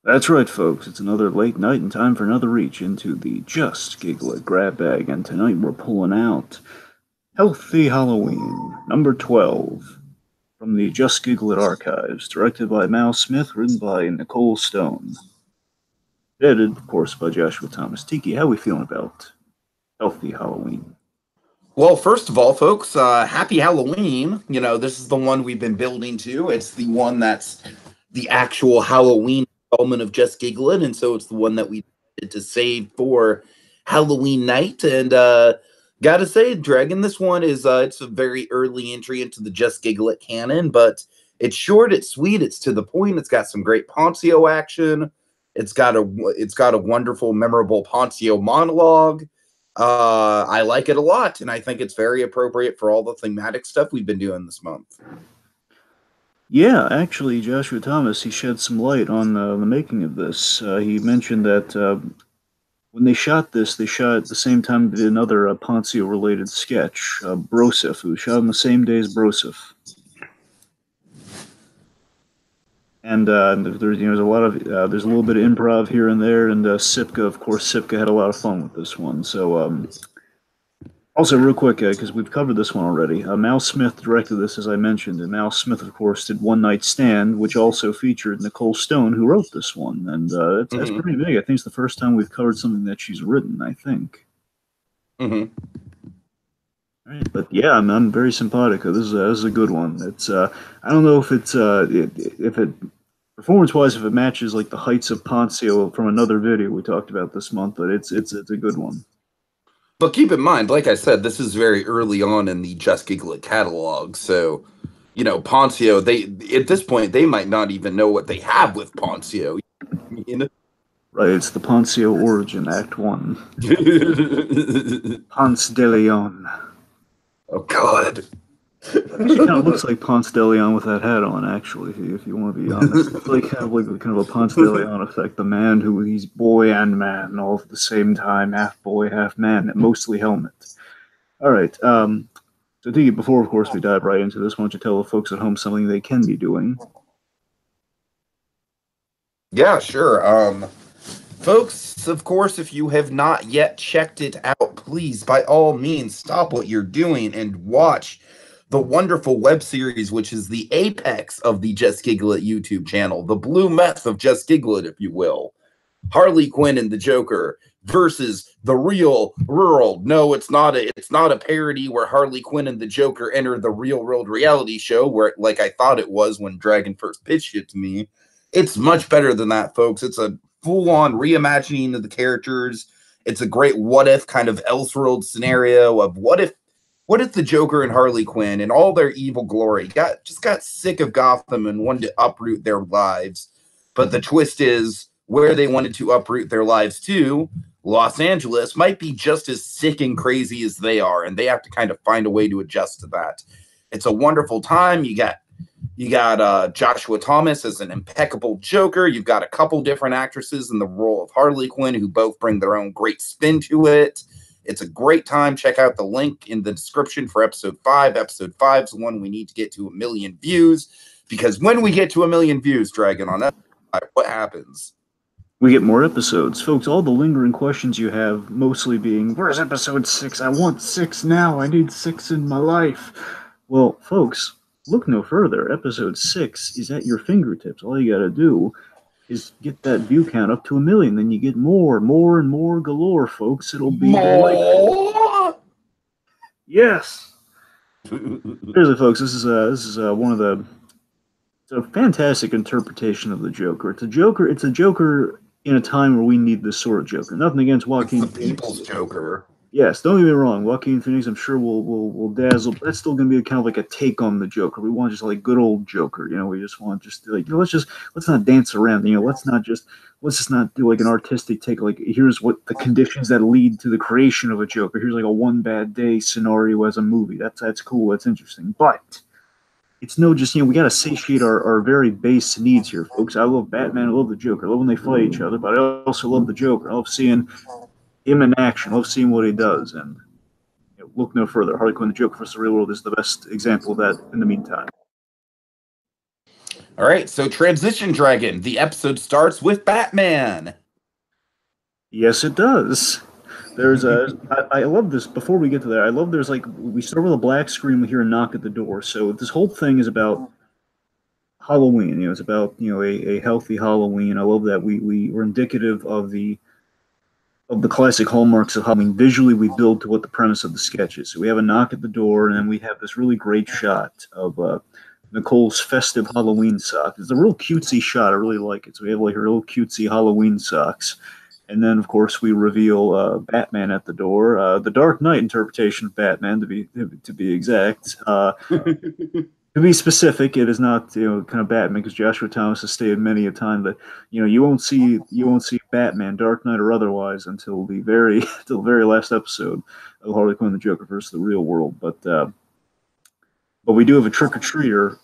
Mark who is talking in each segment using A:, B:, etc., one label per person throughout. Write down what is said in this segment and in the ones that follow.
A: That's right, folks. It's another late night and time for another reach into the Just Giggle It grab bag. And tonight we're pulling out Healthy Halloween, number 12, from the Just Giggle It archives, directed by Mal Smith, written by Nicole Stone. Edited, of course, by Joshua Thomas. Tiki, how we feeling about Healthy Halloween?
B: Well, first of all, folks, happy Halloween. This is the one we've been building to. It's the one that's the actual Halloween element of Just Giggle It, and so it's the one that we decided to save for Halloween night. And gotta say, Dragon, this one is it's a very early entry into the Just Giggle It canon, but it's short, it's sweet, it's to the point. It's got some great Poncio action. It's got a wonderful, memorable Poncio monologue. I like it a lot, and I think it's very appropriate for all the thematic stuff we've been doing this month.
A: Yeah, actually, Joshua Thomas, he shed some light on the making of this. He mentioned that when they shot this, they shot at the same time they did another Poncio-related sketch, Broseph. It was shot on the same day as Broseph. And there's a lot of there's a little bit of improv here and there, and Sipka, of course, Sipka had a lot of fun with this one. So also, real quick, because we've covered this one already, Mal Smith directed this, as I mentioned, and Mal Smith, of course, did One Night Stand, which also featured Nicole Stone, who wrote this one, and that's pretty big. I think it's the first time we've covered something that she's written, I think. Right, but yeah, I'm very simpatico. This is a good one. It's I don't know if if it performance wise if it matches like the heights of Poncio from another video we talked about this month, but it's a good one.
B: But keep in mind, like I said, this is very early on in the Just Giggle It catalog, so Poncio, they at this point they might not even know what they have with Poncio.
A: Right, it's the Poncio origin, Act One. Ponce de Leon.
B: Oh God.
A: It kind of looks like Ponce de Leon with that hat on, actually, if you want to be honest. It's like kind of a Ponce de Leon effect. The man who he's boy and man all at the same time, half boy, half man, mostly helmet. All right. So Tiki, before of course we dive right into this, why don't you tell the folks at home something they can be doing?
B: Yeah, sure. Folks, of course, if you have not yet checked it out, please, by all means, stop what you're doing and watch the wonderful web series, which is the apex of the Just Giggle It YouTube channel, the blue meth of Just Giggle It, if you will. Harley Quinn and the Joker versus the real world. No, it's not a parody where Harley Quinn and the Joker enter the real world reality show where like I thought it was when Dragon first pitched it to me. It's much better than that, folks. It's a full-on reimagining of the characters. It's a great what if kind of Elseworld scenario of what if the Joker and Harley Quinn and all their evil glory got sick of Gotham and wanted to uproot their lives. But the twist is where they wanted to uproot their lives to, Los Angeles, might be just as sick and crazy as they are, and they have to kind of find a way to adjust to that. It's a wonderful time. You got Joshua Thomas as an impeccable Joker. You've got a couple different actresses in the role of Harley Quinn who both bring their own great spin to it. It's a great time. Check out the link in the description for episode 5. Episode 5 is the one we need to get to 1 million views, because when we get to 1 million views, Dragon, on that, what happens?
A: We get more episodes. Folks, all the lingering questions you have, mostly being, where's episode 6? I want 6 now. I need 6 in my life. Well, folks, look no further. Episode 6 is at your fingertips. All you gotta do is get that view count up to 1 million. Then you get more and more galore, folks. It'll be
B: more.
A: Yes. Seriously, folks, this is one of the. It's a fantastic interpretation of the Joker. It's a Joker. It's a Joker in a time where we need this sort of Joker. Nothing against Joaquin.
B: It's the people's Joker.
A: Yes, don't get me wrong. Joaquin Phoenix, I'm sure will dazzle. But that's still going to be kind of like a take on the Joker. We want just like good old Joker. We just want just like let's not dance around. Let's just not do like an artistic take. Like here's what the conditions that lead to the creation of a Joker. Here's like a one bad day scenario as a movie. That's cool. That's interesting. But it's no just we got to satiate our very base needs here, folks. I love Batman. I love the Joker. I love when they fight each other. But I also love the Joker. I love seeing him in action. I love seeing what he does. And look no further. Harley Quinn, the Joker versus the real world is the best example of that in the meantime.
B: All right, so Transition Dragon. The episode starts with Batman.
A: Yes, it does. There's I love this. Before we get to that, I love there's like we start with a black screen. We hear a knock at the door. So this whole thing is about Halloween. It's about a healthy Halloween. I love that we're indicative of the classic hallmarks of Halloween. Visually, we build to what the premise of the sketch is. So we have a knock at the door, and then we have this really great shot of Nicole's festive Halloween sock. It's a real cutesy shot. I really like it. So we have like her real cutesy Halloween socks. And then, of course, we reveal Batman at the door. The Dark Knight interpretation of Batman, to be exact. To be specific, it is not kind of Batman because Joshua Thomas has stated many a time that you won't see Batman, Dark Knight or otherwise until the very last episode of Harley Quinn and the Joker versus the real world. But we do have a trick or treater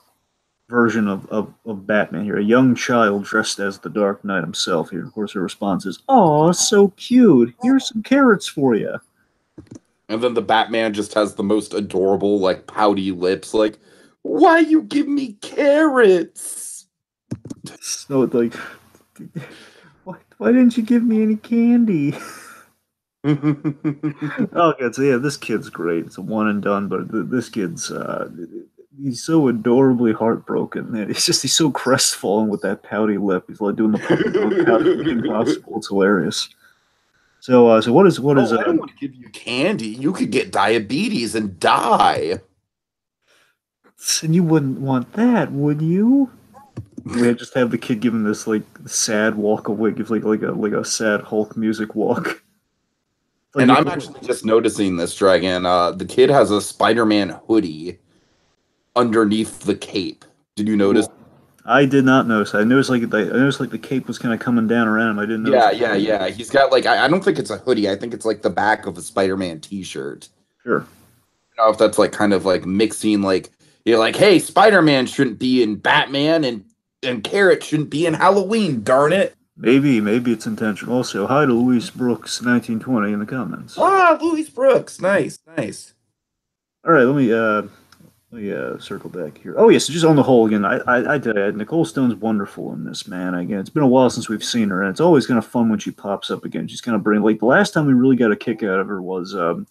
A: version of Batman here, a young child dressed as the Dark Knight himself. Here, of course, her response is, "Oh, so cute! Here's some carrots for you."
B: And then the Batman just has the most adorable, like, pouty lips, like, why you give me carrots?
A: So it's like, why didn't you give me any candy? Oh, God, so yeah, this kid's great. It's a one and done, but this kid's he's so adorably heartbroken. Man. He's so crestfallen with that pouty lip. He's like doing the pouty impossible. It's hilarious. So what is
B: I don't want to give you candy. You could get diabetes and die.
A: And you wouldn't want that, would you? We just have the kid giving this like sad walk away, gives like a sad Hulk music walk. Like,
B: and I'm actually just noticing this, Dragon. The kid has a Spider-Man hoodie underneath the cape. Did you notice?
A: I did not notice. I noticed like the cape was kind of coming down around him. I didn't know.
B: Yeah. He's got like I don't think it's a hoodie. I think it's like the back of a Spider-Man T-shirt.
A: Sure.
B: I don't know if that's like kind of like mixing like you're like, hey, Spider-Man shouldn't be in Batman and Carrot shouldn't be in Halloween. Darn it.
A: Maybe it's intentional. Also, hi to Louise Brooks, 1920 in the comments.
B: Ah, Louise Brooks, nice.
A: All right, let me circle back here. Oh yes, just on the whole again, I tell you, Nicole Stone's wonderful in this, man. Again, it's been a while since we've seen her, and it's always kind of fun when she pops up again. She's kind of brilliant. Like the last time we really got a kick out of her was, to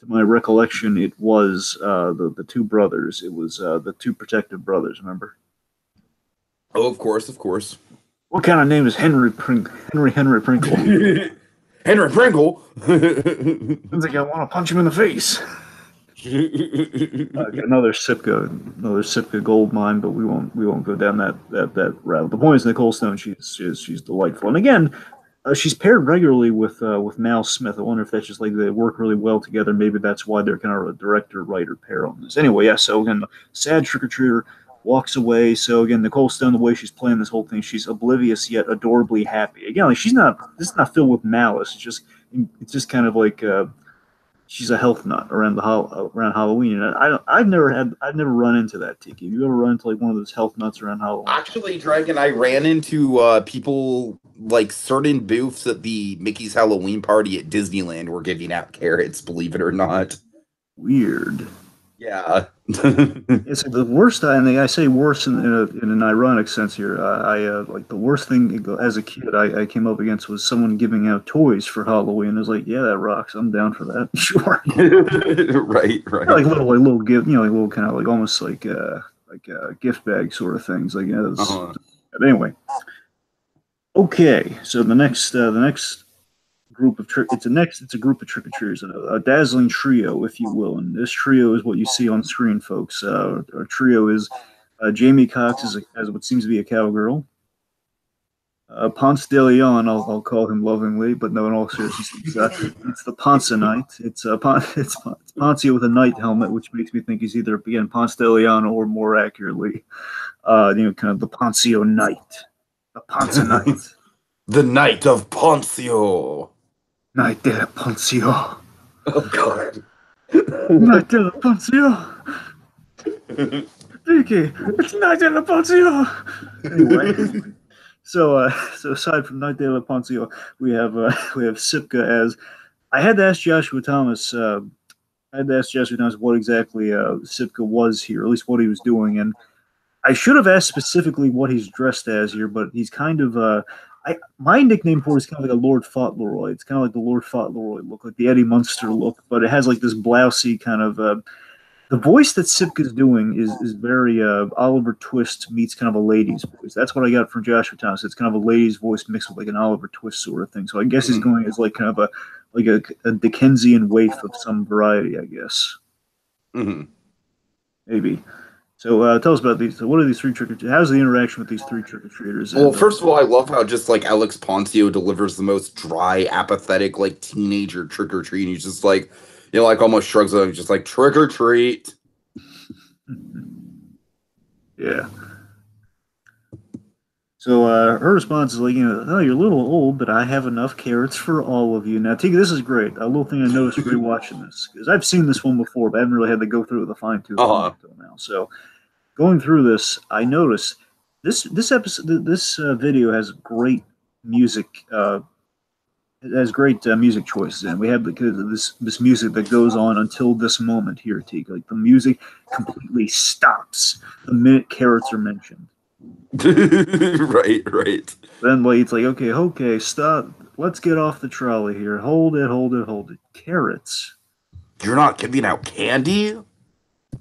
A: my recollection, it was the two brothers. It was the two protective brothers. Remember?
B: Oh, of course.
A: What kind of name is Henry Prinkle?
B: Henry Pringle.
A: Sounds like I want to punch him in the face. Another Sipka gold mine, but we won't go down that route. The point is, Nicole Stone, she's delightful, and again, she's paired regularly with Mal Smith. I wonder if that's just like they work really well together. Maybe that's why they're kind of a director-writer pair on this. Anyway, yeah. So again, the sad trick-or-treater walks away. So again, Nicole Stone, the way she's playing this whole thing, she's oblivious yet adorably happy. Again, like this is not filled with malice. It's just kind of like she's a health nut around around Halloween. And I've never run into that, Tiki. Have you ever run into like one of those health nuts around Halloween?
B: Actually, Dragon, I ran into people like certain booths at the Mickey's Halloween party at Disneyland were giving out carrots, believe it or not.
A: Weird.
B: Yeah.
A: It's the worst, and I say worse in an ironic sense here. Like the worst thing as a kid I came up against was someone giving out toys for Halloween. I was like, yeah, that rocks. I'm down for that. Sure.
B: Right.
A: Like little gift, like little kind of like almost like gift bag sort of things. Like But anyway, okay. So the next group of it's a group of trick-or-treaters, a dazzling trio, if you will, and this trio is what you see on screen, folks. Our trio is Jamie Cox as what seems to be a cowgirl, Ponce de Leon, I'll call him lovingly, but no, in all seriousness, it's the Ponce Knight. It's Ponce with a knight helmet, which makes me think he's either again Ponce de Leon or more accurately, kind of the Poncio Knight, the Ponce Knight,
B: the Knight of Poncio.
A: Knight de la Poncio.
B: Oh God.
A: Knight de la Poncio. Tiki, it's Knight de la Poncio. Anyway, so aside from Knight de la Poncio, we have Sipka as. I had to ask Joshua Thomas. What exactly Sipka was here, at least what he was doing, and I should have asked specifically what he's dressed as here, but he's kind of my nickname for it is kind of like a Lord Fauntleroy. It's kind of like the Lord Fauntleroy look, like the Eddie Munster look, but it has like this blousy kind of the voice that Sipka's doing is very Oliver Twist meets kind of a lady's voice. That's what I got from Joshua Thomas. It's kind of a lady's voice mixed with like an Oliver Twist sort of thing. So I guess he's going as like kind of a Dickensian waif of some variety, I guess. Maybe. So tell us about these. So what are these three how's the interaction with these three trick-or-treaters?
B: Well, first of all, I love how just like Alex Poncio delivers the most dry, apathetic, like teenager trick-or-treat. He's just like, you know, like almost shrugs it, just like trick-or-treat.
A: Yeah. So her response is like, you know, oh, you're a little old, but I have enough carrots for all of you. Now, Tika, this is great. A little thing I noticed rewatching this, because I've seen this one before, but I haven't really had to go through it with a fine-tooth comb until now. So going through this, I noticed this video has great music. It has great music choices, and we have this music that goes on until this moment here, Tika. Like the music completely stops the minute carrots are mentioned.
B: Right.
A: Then like it's like okay, stop. Let's get off the trolley here. Hold it. Carrots.
B: You're not giving out candy?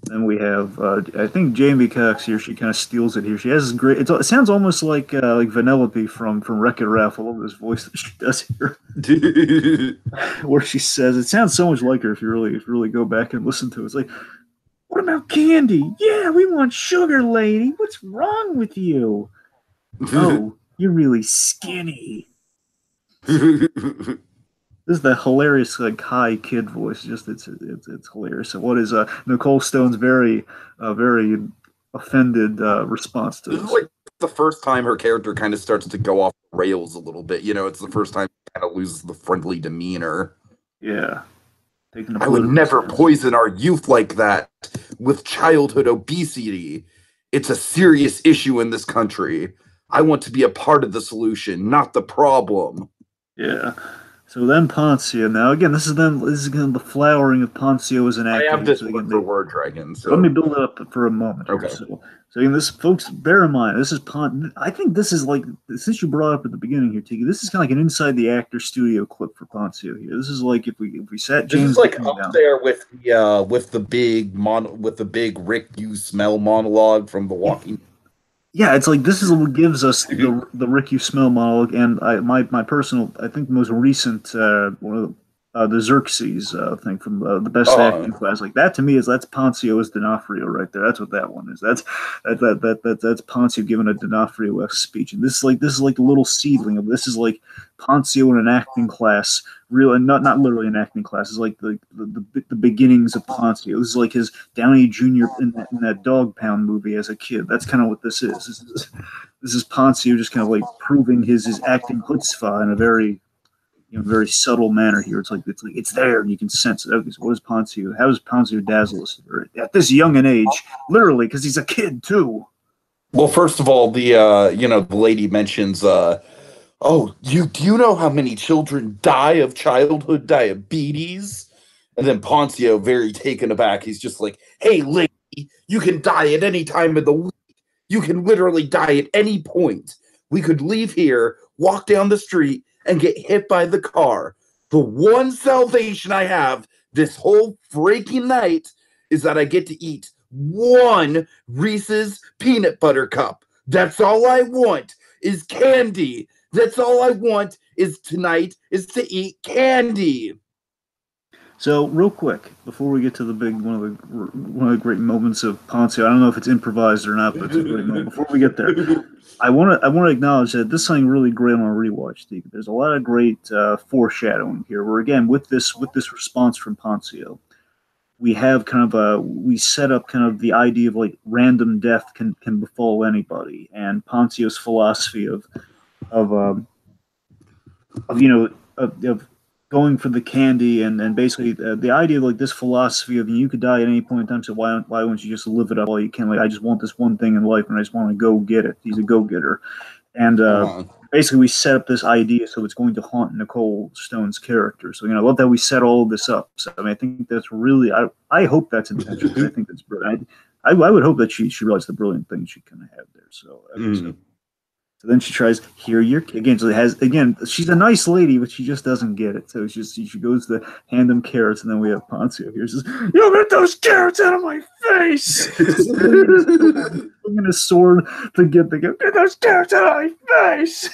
A: Then we have I think Jamie Cox here. She kind of steals it here. She has this great. It sounds almost like Vanellope from Wreck-It Ralph. I love this voice that she does here, where she says it sounds so much like her if you really go back and listen to it. It's like, what about candy? Yeah, we want sugar, lady. What's wrong with you? Oh, you're really skinny. This is the hilarious like high kid voice. Just it's hilarious. So what is Nicole Stone's very offended response to this?
B: This is like the first time her character kind of starts to go off the rails a little bit. You know, it's the first time she kind of loses the friendly demeanor.
A: Yeah.
B: I would never poison our youth like that with childhood obesity. It's a serious issue in this country. I want to be a part of the solution, not the problem.
A: Yeah. So then Poncio. Now again, this is again the flowering of Poncio as an actor.
B: I have this for Word Dragon. So
A: let me build it up for a moment.
B: Okay.
A: Here. So again, this folks, bear in mind, this is I think this is like, since you brought up at the beginning here, Tiki, this is kind of like an inside the actor studio clip for Poncio here. This is like if we sat James.
B: This is like up down there with the big Rick You Smell monologue from The Walking.
A: Yeah, it's like this is what gives us the Rick You Smell monologue, and my personal, I think the most recent one of the Xerxes thing from the best acting class. Like that to me that's Poncio as D'Onofrio right there. That's what that one is. That's Poncio giving a D'Onofrio-esque speech, and this is like a little seedling of this is like Poncio in an acting class. Real and not literally an acting class. It's like the beginnings of Poncio. This is like his Downey Jr. in that Dog Pound movie as a kid. That's kind of what this is. This is Poncio just kind of like proving his acting chutzpah in a very very subtle manner here. It's like it's there and you can sense it. Okay, so what is Poncio? How does Poncio dazzle us at this young an age? Literally, because he's a kid too.
B: Well, first of all, the lady mentions oh, do you know how many children die of childhood diabetes? And then Poncio, very taken aback, he's just like, hey, lady, you can die at any time of the week. You can literally die at any point. We could leave here, walk down the street, and get hit by the car. The one salvation I have this whole freaking night is that I get to eat one Reese's peanut butter cup. That's all I want is candy. That's all I want is tonight is to eat candy.
A: So real quick, before we get to the big one of the great moments of Poncio, I don't know if it's improvised or not, but it's a great moment. Before we get there, I want to acknowledge that this is something really great on a rewatch. Steve. There's a lot of great foreshadowing here. Where again with this response from Poncio, we have we set up kind of the idea of like random death can befall anybody, and Poncio's philosophy of going for the candy and basically the idea of like this philosophy of you could die at any point in time, so why wouldn't you just live it up all you can? Like I just want this one thing in life and I just want to go get it. He's a go-getter. And basically we set up this idea so it's going to haunt Nicole Stone's character. So I love that we set all of this up. So I mean I think that's really I hope that's intentional. I think that's brilliant. I would hope that she realized the brilliant thing she kind of had there. So, so then she tries, here you're again. So it has again. She's a nice lady, but she just doesn't get it. So she goes to hand them carrots, and then we have Poncio here. Says, "You get those carrots out of my face!" Swinging his sword to get those carrots out of my face.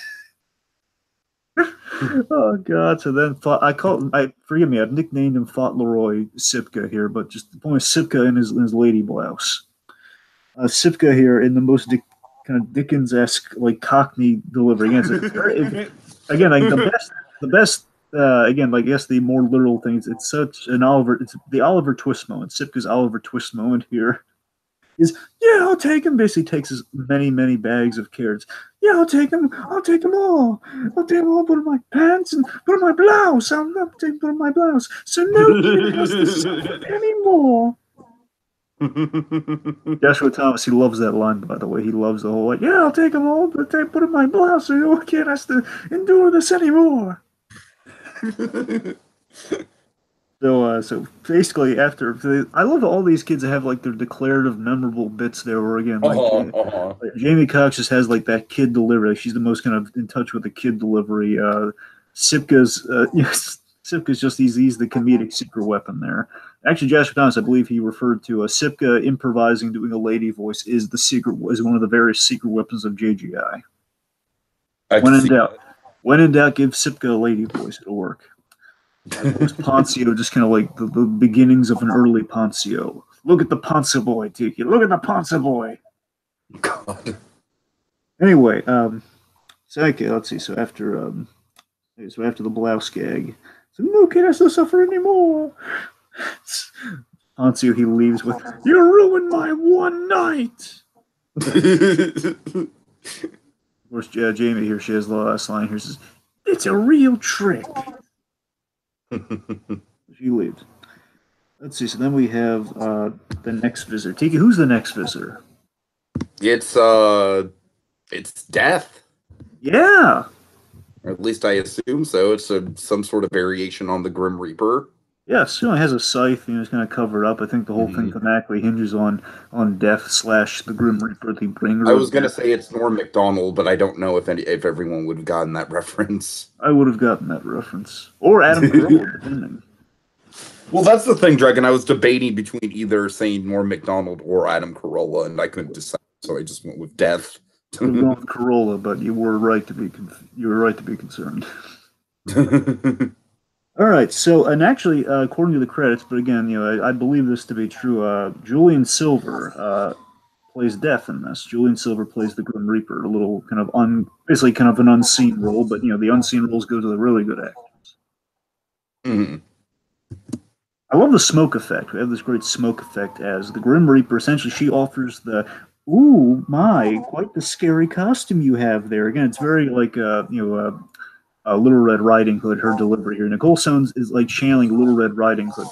A: Oh God! So then forgive me. I've nicknamed him Fauntleroy Sipka here, but just the point is Sipka in his lady blouse. Sipka here in the most kind of Dickens-esque, like Cockney delivery. Again, like the best. Again, like I guess the more literal things. It's such an It's the Oliver Twist moment. Sipka's Oliver Twist moment here is, yeah, I'll take him. Basically, takes his many bags of carrots. Yeah, I'll take them. I'll take them all. I'll take them all. Put in my pants and put in my blouse. I'll not take put in my blouse. So no kid has to suffer anymore. Joshua Thomas, he loves that line, by the way. He loves the whole, like, yeah, I'll take them all, but they put in my blouse so no kid has to endure this anymore. So basically, I love all these kids that have like their declarative, memorable bits there. Where again, like Jamie Cox just has like that kid delivery. She's the most kind of in touch with the kid delivery. Sipka's Sipka's just he's the comedic secret weapon there. Actually, Joshua Thomas, I believe he referred to Sipka improvising, doing a lady voice is one of the various secret weapons of JGI. When in doubt, give Sipka a lady voice. It'll work. Poncio, just kind of like the beginnings of an early Poncio. Look at the Poncio boy, Tiki. Look at the Poncio boy.
B: God.
A: Anyway, so okay, let's see. So after the blouse gag, so no kid has to suffer anymore. Poncio, he leaves with, "You ruined my one night." Of course, Jamie here, she has the last line here, says, "It's a real trick." She leaves. Let's see. So then we have the next visitor. Tiki, who's the next visitor?
B: It's Death.
A: Yeah.
B: Or at least I assume so. It's some sort of variation on the Grim Reaper.
A: Yes, he has a scythe. He's going to cover it up. I think the whole thing thematically hinges on Death / the Grim Reaper, the bringer.
B: I was going to say it's Norm Macdonald, but I don't know if everyone would have gotten that reference.
A: I would have gotten that reference, or Adam Carolla, depending.
B: Well, that's the thing, Dragon. I was debating between either saying Norm Macdonald or Adam Carolla, and I couldn't decide, so I just went with Death.
A: We're going with Carolla, but you were right to be concerned. All right, so, and actually, according to the credits, but again, I believe this to be true, Julian Silver plays Death in this. Julian Silver plays the Grim Reaper, a little kind of basically kind of an unseen role, but, the unseen roles go to the really good actors.
B: Mm-hmm.
A: I love the smoke effect. We have this great smoke effect as the Grim Reaper, essentially, she offers ooh, my, quite the scary costume you have there. Again, it's very like, Little Red Riding Hood, her delivery here. Nicole Stone is like channeling Little Red Riding Hood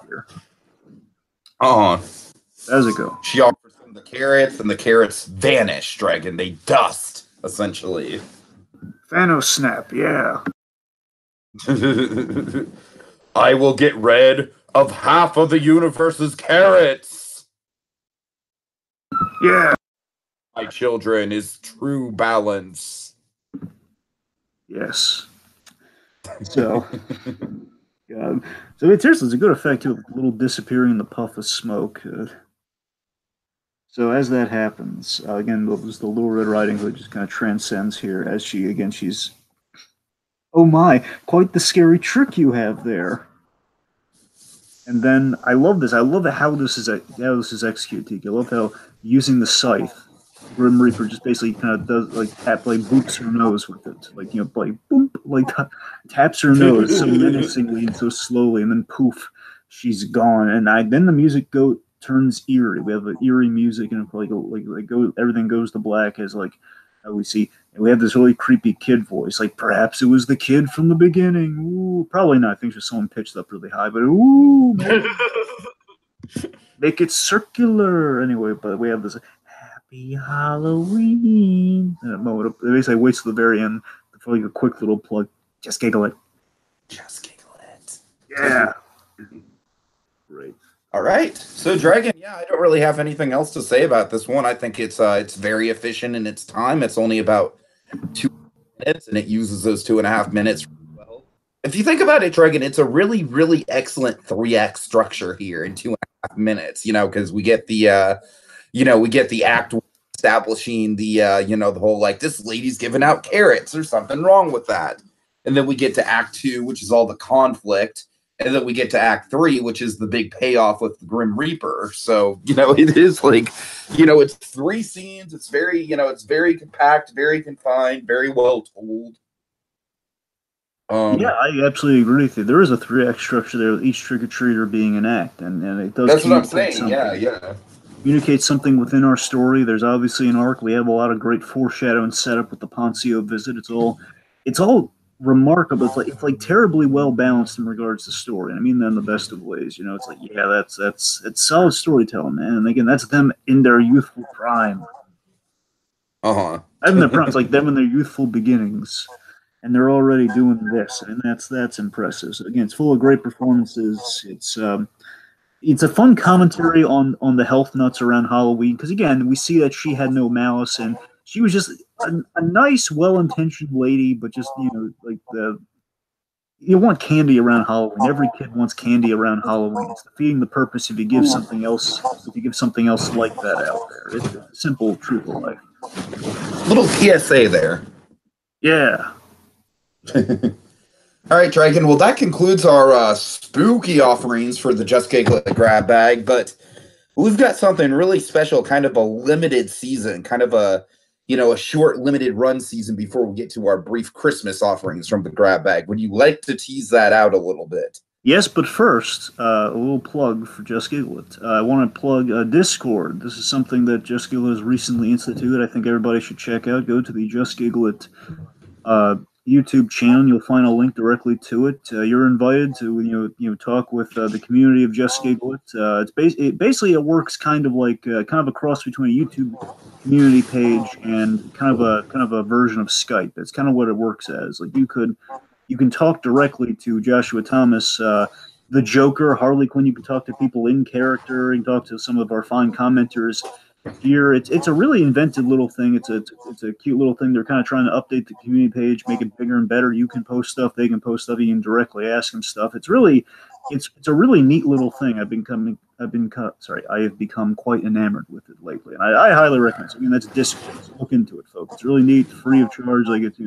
A: here. How's it go?
B: She offers him the carrots, and the carrots vanish, Dragon. They dust, essentially.
A: Thanos snap, yeah.
B: I will get rid of half of the universe's carrots.
A: Yeah.
B: My children is true balance.
A: Yes. So, God. So seriously, it's a good effect too. A little disappearing in the puff of smoke. So as that happens, again, the Little Red Riding Hood just kind of transcends here as she's, oh my, quite the scary trick you have there. And then I love this. I love how this is executed, Tiki. I love how using the scythe, Grim Reaper just basically kind of does boops her nose with it, boom, taps her nose so menacingly and so slowly, and then poof, she's gone. And then the music turns eerie. We have eerie music, and everything goes to black as we see, and we have this really creepy kid voice, like perhaps it was the kid from the beginning. Ooh, probably not. I think someone pitched up really high, but ooh, make it circular anyway. But we have this. Happy Halloween. It basically waits to the very end for a quick little plug. Just giggle it.
B: Just giggle it.
A: Yeah. Great.
B: All right. So Dragon, yeah, I don't really have anything else to say about this one. I think it's very efficient in its time. It's only about 2 minutes, and it uses those 2.5 minutes well. If you think about it, Dragon, it's a really, really excellent 3 act structure here in 2.5 minutes. Because we get the act establishing the whole like this lady's giving out carrots. There's something wrong with that. And then we get to act 2, which is all the conflict. And then we get to act 3, which is the big payoff with the Grim Reaper. So, it is like, it's 3 scenes. It's very, it's very compact, very confined, very well told.
A: Yeah, I absolutely agree with you. There is a 3 act structure there, with each trick or treater being an act, and it does.
B: That's what I'm saying. Yeah.
A: Communicate something within our story. There's obviously an arc. We have a lot of great foreshadowing setup with the Poncio visit. It's all remarkable. It's like terribly well balanced in regards to story. And I mean that in the best of ways. It's like, yeah, it's solid storytelling, man. And again, that's them in their youthful prime.
B: Uh-huh.
A: I mean, their prime. It's like them in their youthful beginnings, and they're already doing this, and that's impressive. So again, it's full of great performances. It's a fun commentary on the health nuts around Halloween, because again, we see that she had no malice, and she was just a nice, well-intentioned lady, but just like you want candy around Halloween. Every kid wants candy around Halloween. It's defeating the purpose if you give something else like that out there. It's a simple truth of life.
B: Little PSA there.
A: Yeah.
B: All right, Dragon. Well, that concludes our spooky offerings for the Just Giggle It grab bag, but we've got something really special, kind of a limited season, kind of a short limited run season before we get to our brief Christmas offerings from the grab bag. Would you like to tease that out a little bit?
A: Yes, but first, a little plug for Just Giggle It. I want to plug Discord. This is something that Just Giggle has recently instituted. I think everybody should check out. Go to the Just Giggle It YouTube channel. You'll find a link directly to it. You're invited to talk with the community of Just Giggle It. Basically it works kind of like kind of a cross between a YouTube community page and kind of a version of Skype. That's kind of what it works as. Like you can talk directly to Joshua Thomas, the Joker, Harley Quinn. You can talk to people in character. You can talk to some of our fine commenters here. It's a really inventive little thing. It's a cute little thing. They're kind of trying to update the community page, make it bigger and better. You can post stuff, they can post stuff, you can directly ask them stuff. It's a really neat little thing. I have become quite enamored with it lately, and I highly recommend it. I mean, that's Discord. So look into it, folks. It's really neat, free of charge. Like it's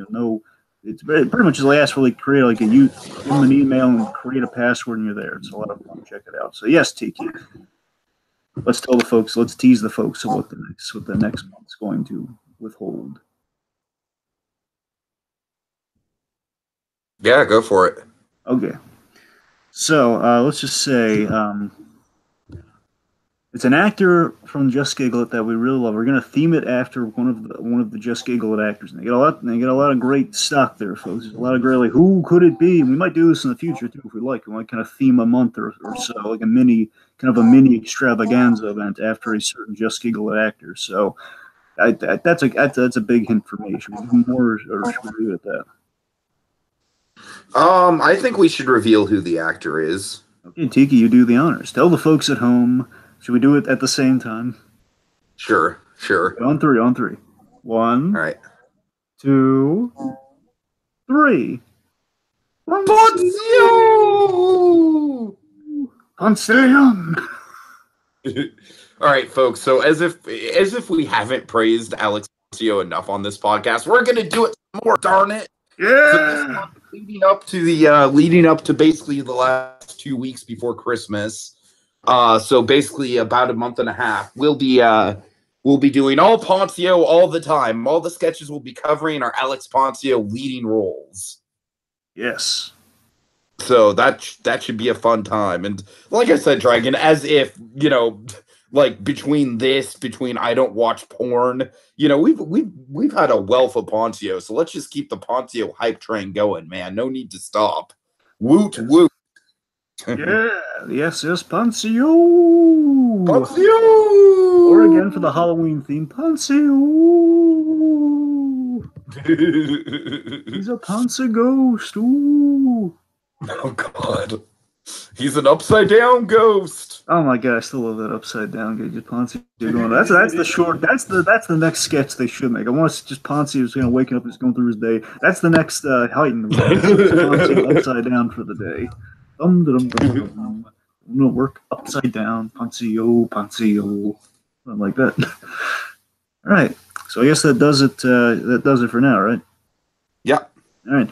A: it's pretty much just like ask for create give them an email and create a password, and you're there. It's a lot of fun. Check it out. So yes, Tiki. Let's tease the folks of what the next month's going to withhold.
B: Yeah, go for it.
A: Okay. So let's just say it's an actor from Just Giggle It that we really love. We're gonna theme it after one of the Just Giggle It actors. And they get a lot of great stock there, folks. There's a lot of great who could it be? And we might do this in the future too if we like. We might kind of theme a month or so, like a mini extravaganza event after a certain Just Giggle It actor. So that's a big hint for me. Should we do more or should we leave it at that?
B: I think we should reveal who the actor is.
A: Okay, Tiki, you do the honors. Tell the folks at home. Should we do it at the same time?
B: Sure.
A: On three. 1,
B: all right.
A: 2, 3.
B: Poncio! All right, folks. So as if we haven't praised Alex Poncio enough on this podcast, we're gonna do it more. Darn it!
A: Yeah.
B: So leading up to basically the last 2 weeks before Christmas. So basically about a month and a half, we'll be doing all Poncio all the time. All the sketches we'll be covering are Alex Poncio leading roles.
A: Yes.
B: So that should be a fun time. And like I said, Dragon, as if, between I don't watch porn, we've had a wealth of Poncio. So let's just keep the Poncio hype train going, man. No need to stop. Woot woot.
A: Yeah, yes, Poncio!
B: Poncio!
A: Or again for the Halloween theme, Poncio! He's a Ponce ghost, ooh!
B: Oh, God. He's an upside down ghost.
A: Oh my god, I still love that upside down guy. Just Ponzi going. That's the short. That's the next sketch they should make. I want to just Ponzi was waking up and just going through his day. That's the next heightened. Ponzi upside down for the day. I'm gonna work upside down. Ponzio, Ponzio, something like that. All right. So I guess that does it. That does it for now, right?
B: Yeah.
A: All right.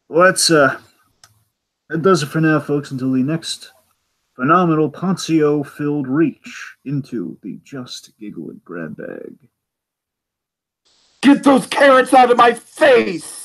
A: Well, that does it for now, folks. Until the next phenomenal Ponzio-filled reach into the Just Giggle It grab bag.
B: Get those carrots out of my face!